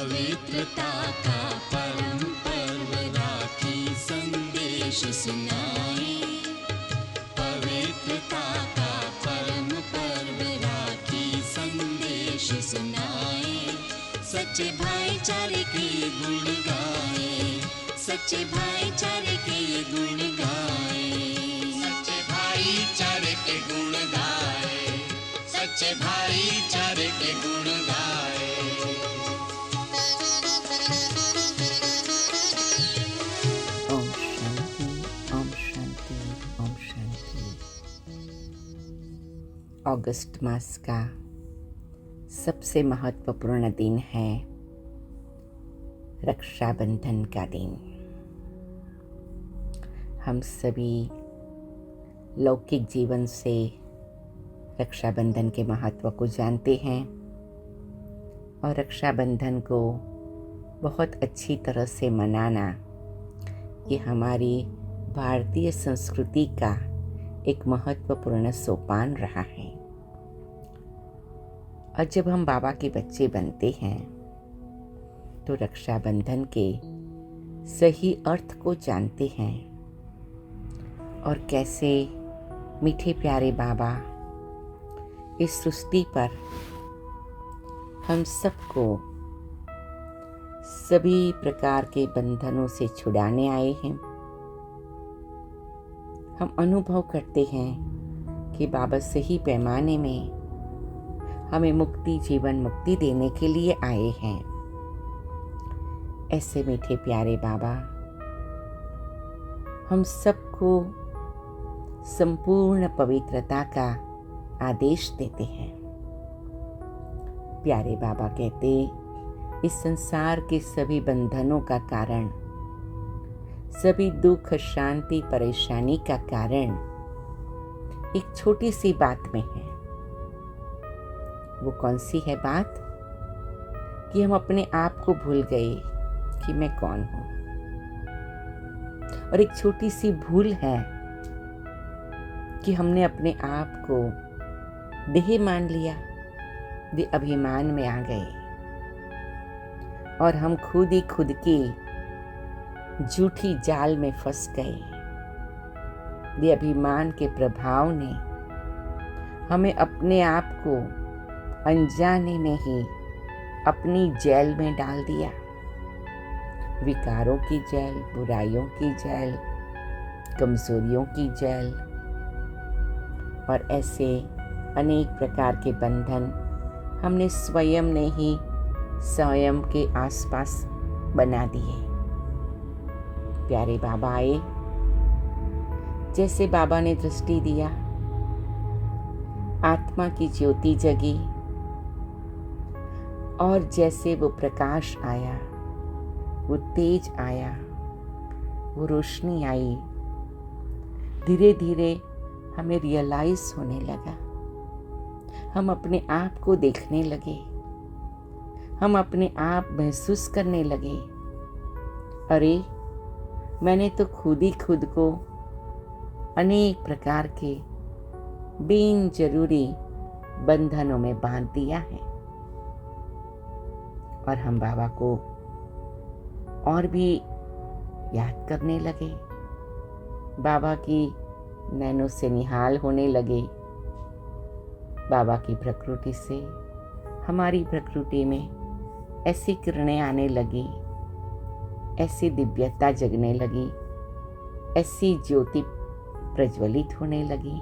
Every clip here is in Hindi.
पवित्रता का परम पर्व राखी संदेश सुनाए। पवित्रता का परम पर्व राखी संदेश सुनाए। सच्चे भाईचारे के गुण गाए, सच्चे भाईचारे के गुण गाए, सच्चे भाईचारे के गुण गाए, सच्चे भाईचारे के गुण गाए। ओम शांति, ओम शांति, ओम शांति। अगस्त मास का सबसे महत्वपूर्ण दिन है रक्षाबंधन का दिन। हम सभी लौकिक जीवन से रक्षाबंधन के महत्व को जानते हैं और रक्षाबंधन को बहुत अच्छी तरह से मनाना ये हमारी भारतीय संस्कृति का एक महत्वपूर्ण सोपान रहा है। और जब हम बाबा के बच्चे बनते हैं तो रक्षाबंधन के सही अर्थ को जानते हैं और कैसे मीठे प्यारे बाबा इस सृष्टि पर हम सबको सभी प्रकार के बंधनों से छुड़ाने आए हैं। हम अनुभव करते हैं कि बाबा सही पैमाने में हमें मुक्ति, जीवन मुक्ति देने के लिए आए हैं। ऐसे मीठे प्यारे बाबा हम सबको संपूर्ण पवित्रता का आदेश देते हैं। प्यारे बाबा कहते, इस संसार के सभी बंधनों का कारण, सभी दुख, शांति, परेशानी का कारण एक छोटी सी बात में है। वो कौन सी है बात? कि हम अपने आप को भूल गए कि मैं कौन हूं। और एक छोटी सी भूल है कि हमने अपने आप को देह मान लिया, अभिमान में आ गए और हम खुद ही खुद की झूठी जाल में फंस गए। अभिमान के प्रभाव ने हमें अपने आप को अनजाने में ही अपनी जेल में डाल दिया। विकारों की जेल, बुराइयों की जेल, कमजोरियों की जेल और ऐसे अनेक प्रकार के बंधन हमने स्वयं ने ही स्वयं के आसपास बना दिए। प्यारे बाबा आए, जैसे बाबा ने दृष्टि दिया, आत्मा की ज्योति जगी और जैसे वो प्रकाश आया, वो तेज आया, वो रोशनी आई, धीरे धीरे हमें रियलाइज होने लगा। हम अपने आप को देखने लगे, हम अपने आप महसूस करने लगे, अरे मैंने तो खुद ही खुद को अनेक प्रकार के बिन जरूरी बंधनों में बांध दिया है। और हम बाबा को और भी याद करने लगे, बाबा की नैनों से निहाल होने लगे। बाबा की प्रकृति से हमारी प्रकृति में ऐसी किरणें आने लगी, ऐसी दिव्यता जगने लगी, ऐसी ज्योति प्रज्वलित होने लगी,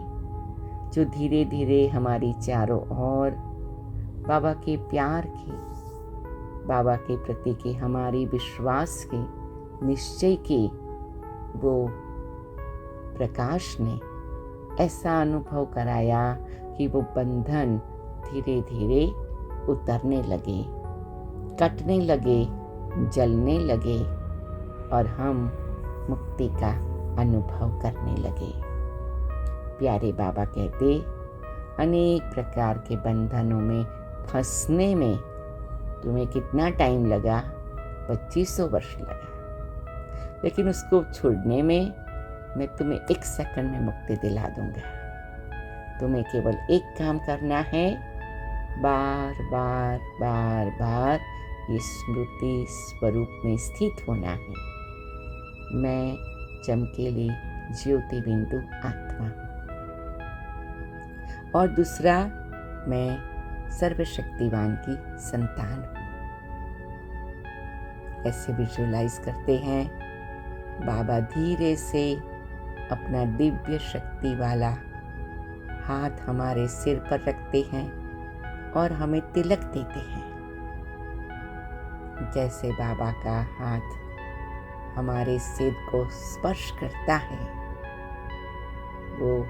जो धीरे धीरे हमारी चारों ओर बाबा के प्यार की, बाबा के प्रति की हमारी विश्वास के, निश्चय की वो प्रकाश ने ऐसा अनुभव कराया कि वो बंधन धीरे धीरे उतरने लगे, कटने लगे, जलने लगे और हम मुक्ति का अनुभव करने लगे। प्यारे बाबा कहते, अनेक प्रकार के बंधनों में फंसने में तुम्हें कितना टाइम लगा? 2500 वर्ष लगा, लेकिन उसको छोड़ने में मैं तुम्हें 1 सेकंड में मुक्ति दिला दूंगा। तुम्हें केवल एक काम करना है, बार बार बार बार ये स्मृति स्वरूप में स्थित होना है। मैं चमकीली ज्योति बिंदु आत्मा हूँ। और दूसरा, मैं सर्वशक्तिवान की संतान हूँ। ऐसे विजुअलाइज करते हैं। बाबा धीरे से अपना दिव्य शक्ति वाला हाथ हमारे सिर पर रखते हैं और हमें तिलक देते हैं। जैसे बाबा का हाथ हमारे सिर को स्पर्श करता है, वो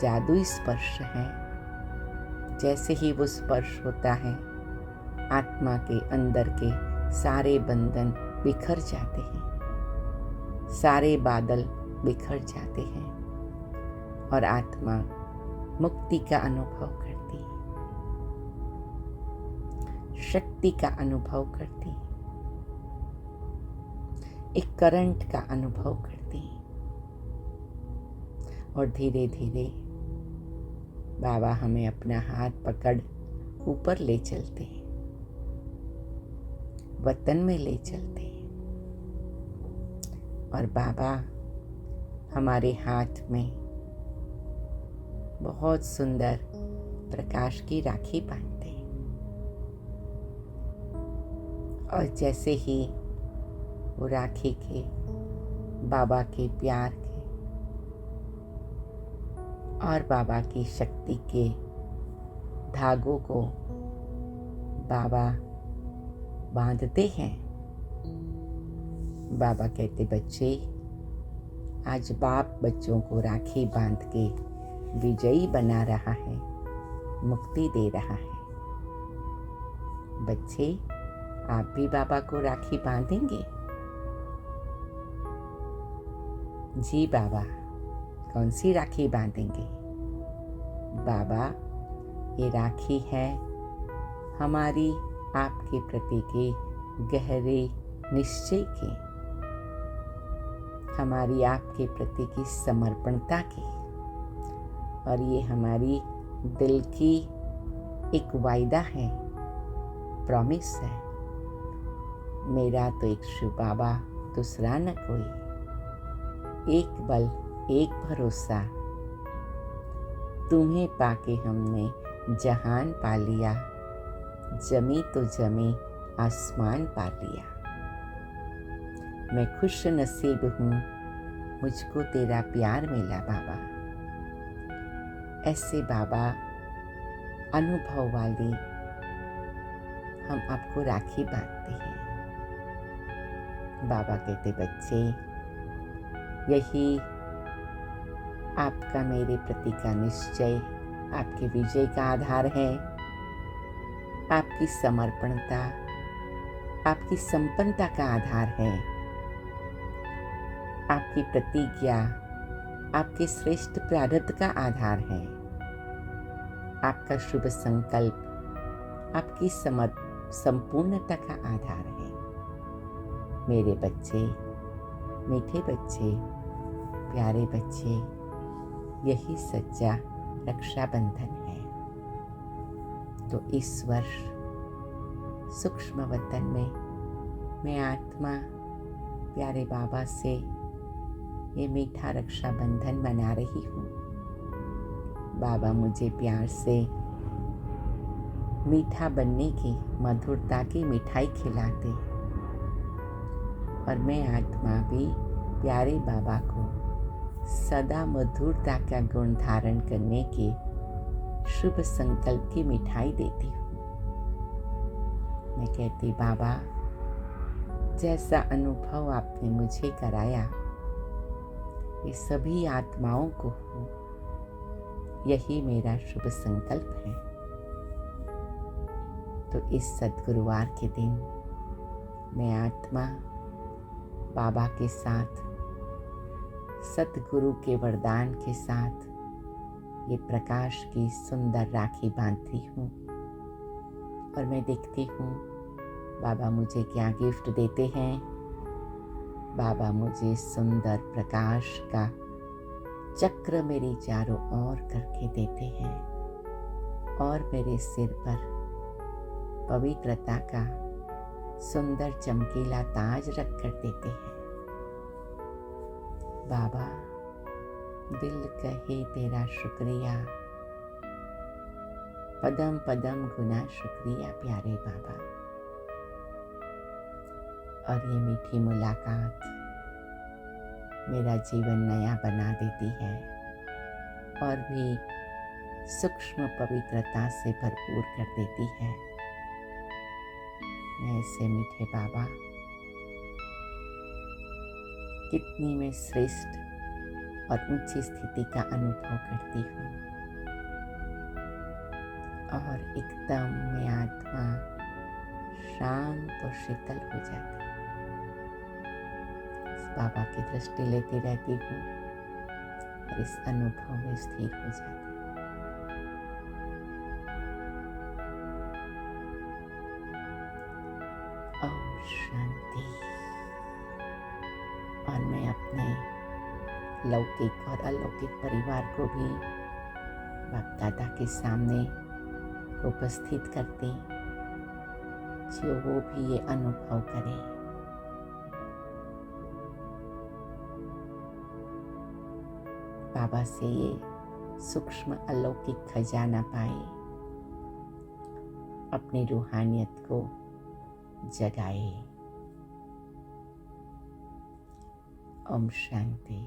जादुई स्पर्श है। जैसे ही वो स्पर्श होता है, आत्मा के अंदर के सारे बंधन बिखर जाते हैं, सारे बादल बिखर जाते हैं और आत्मा मुक्ति का अनुभव करती है, शक्ति का अनुभव करती है, एक करंट का अनुभव करती है। और धीरे धीरे बाबा हमें अपना हाथ पकड़ ऊपर ले चलते हैं, वतन में ले चलते हैं। और बाबा हमारे हाथ में बहुत सुंदर प्रकाश की राखी बांधते हैं। और जैसे ही वो राखी के, बाबा के प्यार के और बाबा की शक्ति के धागों को बाबा बांधते हैं, बाबा कहते, बच्चे, आज बाप बच्चों को राखी बांध के विजयी बना रहा है, मुक्ति दे रहा है। बच्चे, आप भी बाबा को राखी बांधेंगे? जी बाबा, कौन सी राखी बांधेंगे? बाबा, ये राखी है हमारी आपके प्रति के गहरे निश्चय की, हमारी आपके प्रति की समर्पणता की, और ये हमारी दिल की एक वायदा है, प्रॉमिस है। मेरा तो एक शिव बाबा, दूसरा न कोई, एक बल एक भरोसा, तुम्हें पाके हमने जहान पा लिया, जमी तो जमी आसमान पा लिया। मैं खुश नसीब हूँ, मुझको तेरा प्यार मिला बाबा। ऐसे बाबा अनुभव वाली हम आपको राखी बांधते हैं। बाबा कहते, बच्चे, यही आपका मेरे प्रति का निश्चय आपके विजय का आधार है। आपकी समर्पणता आपकी संपन्नता का आधार है। आपकी प्रतिज्ञा आपके श्रेष्ठ प्रारब्ध का आधार है। आपका शुभ संकल्प आपकी संपूर्णता का आधार है। मेरे बच्चे, मीठे बच्चे, प्यारे बच्चे, यही सच्चा रक्षाबंधन है। तो इस वर्ष सूक्ष्म वतन में मैं आत्मा प्यारे बाबा से ये मीठा रक्षाबंधन मना रही हूँ। बाबा मुझे प्यार से मीठा बनने की, मधुरता की मिठाई खिलाते, और मैं आत्मा भी प्यारे बाबा को सदा मधुरता का गुण धारण करने की शुभ संकल्प की मिठाई देती हूँ। मैं कहती, बाबा, जैसा अनुभव आपने मुझे कराया, ये सभी आत्माओं को हो, यही मेरा शुभ संकल्प है। तो इस सद्गुरुवार के दिन मैं आत्मा बाबा के साथ, सतगुरु के वरदान के साथ ये प्रकाश की सुंदर राखी बांधती हूँ। और मैं देखती हूँ बाबा मुझे क्या गिफ्ट देते हैं। बाबा मुझे सुंदर प्रकाश का चक्र मेरी चारों ओर करके देते हैं, और मेरे सिर पर पवित्रता का सुंदर चमकीला ताज रख कर देते हैं। बाबा, दिल कहे तेरा शुक्रिया, पदम पदम गुना शुक्रिया प्यारे बाबा। और ये मीठी मुलाकात मेरा जीवन नया बना देती है और भी सूक्ष्म पवित्रता से भरपूर कर देती है। मैं ऐसे मीठे बाबा कितनी मैं श्रेष्ठ और ऊंची स्थिति का अनुभव करती हूँ और एकदम में आत्मा शांत और शीतल हो जाती है। इस बाबा की दृष्टि लेती रहती हूँ और इस अनुभव में स्थिर हो जाती हूँ। ओम शांति। और मैं अपने लौकिक और अलौकिक परिवार को भी बाप दादा के सामने उपस्थित करते, जो वो भी ये अनुभव करें। बाबा से ये सूक्ष्म अलौकिक खजाना पाए, अपनी रूहानियत को जगाए। ओम शांति।